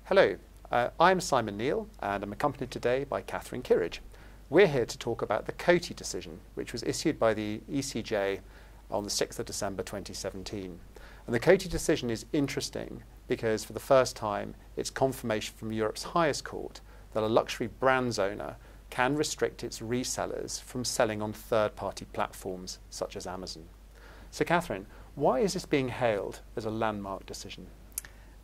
Hello, I'm Simon Neill and I'm accompanied today by Katherine Kirrage. We're here to talk about the Coty decision, which was issued by the ECJ on the 6th of December 2017. And the Coty decision is interesting because for the first time it's confirmation from Europe's highest court that a luxury brand's owner can restrict its resellers from selling on third-party platforms such as Amazon. So Katherine, why is this being hailed as a landmark decision?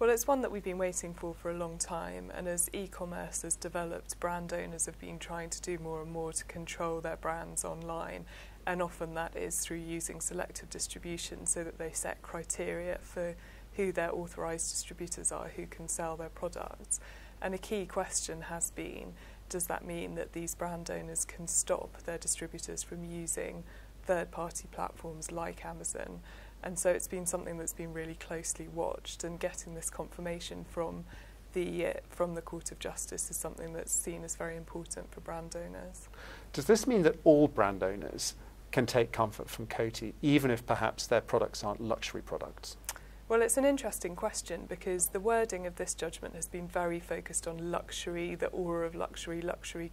Well, it's one that we've been waiting for a long time, and as e-commerce has developed, brand owners have been trying to do more and more to control their brands online, and often that is through using selective distribution so that they set criteria for who their authorised distributors are, who can sell their products. And a key question has been, does that mean that these brand owners can stop their distributors from using third-party platforms like Amazon? And so it's been something that's been really closely watched, and getting this confirmation from the Court of Justice is something that's seen as very important for brand owners. Does this mean that all brand owners can take comfort from Coty, even if perhaps their products aren't luxury products? Well, it's an interesting question because the wording of this judgment has been very focused on luxury, the aura of luxury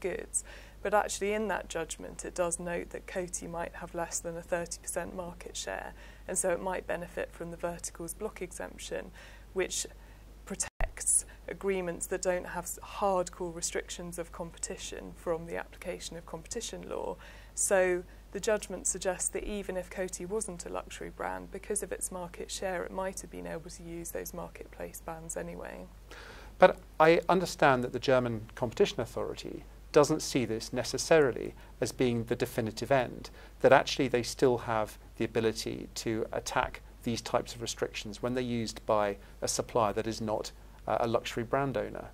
goods. But actually in that judgment it does note that Coty might have less than a 30% market share, and so it might benefit from the verticals block exemption, which protects agreements that don't have hardcore restrictions of competition from the application of competition law. So the judgment suggests that even if Coty wasn't a luxury brand, because of its market share, it might have been able to use those marketplace bans anyway. But I understand that the German Competition Authority doesn't see this necessarily as being the definitive end, that actually they still have the ability to attack these types of restrictions when they're used by a supplier that is not a luxury brand owner.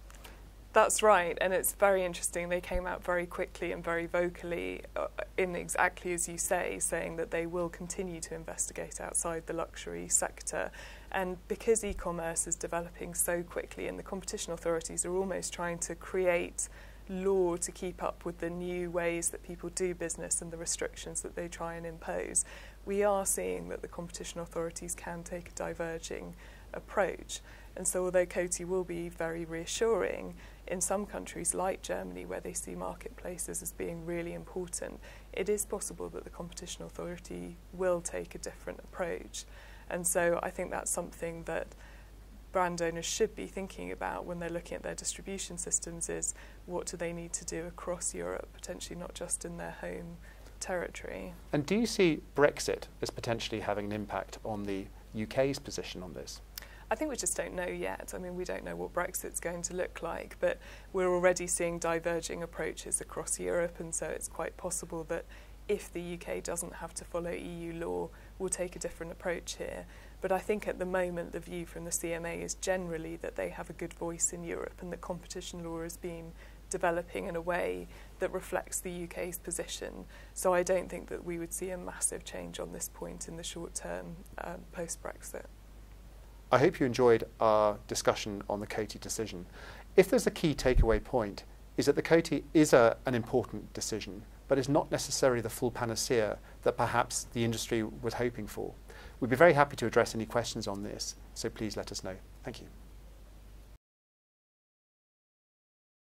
That's right, and it's very interesting. They came out very quickly and very vocally, in exactly as you say, saying that they will continue to investigate outside the luxury sector. And because e-commerce is developing so quickly and the competition authorities are almost trying to create law to keep up with the new ways that people do business and the restrictions that they try and impose, we are seeing that the competition authorities can take a diverging approach. And so although Coty will be very reassuring, in some countries like Germany, where they see marketplaces as being really important, it is possible that the competition authority will take a different approach. And so I think that's something that brand owners should be thinking about when they're looking at their distribution systems, is what do they need to do across Europe, potentially not just in their home territory. And do you see Brexit as potentially having an impact on the UK's position on this? I think we just don't know yet. I mean, we don't know what Brexit's going to look like, but we're already seeing diverging approaches across Europe, and so it's quite possible that if the UK doesn't have to follow EU law, we'll take a different approach here. But I think at the moment the view from the CMA is generally that they have a good voice in Europe, and that competition law has been developing in a way that reflects the UK's position. So I don't think that we would see a massive change on this point in the short term post-Brexit. I hope you enjoyed our discussion on the Coty decision. If there's a key takeaway point, is that the Coty is an important decision, but is not necessarily the full panacea that perhaps the industry was hoping for. We'd be very happy to address any questions on this, so please let us know. Thank you.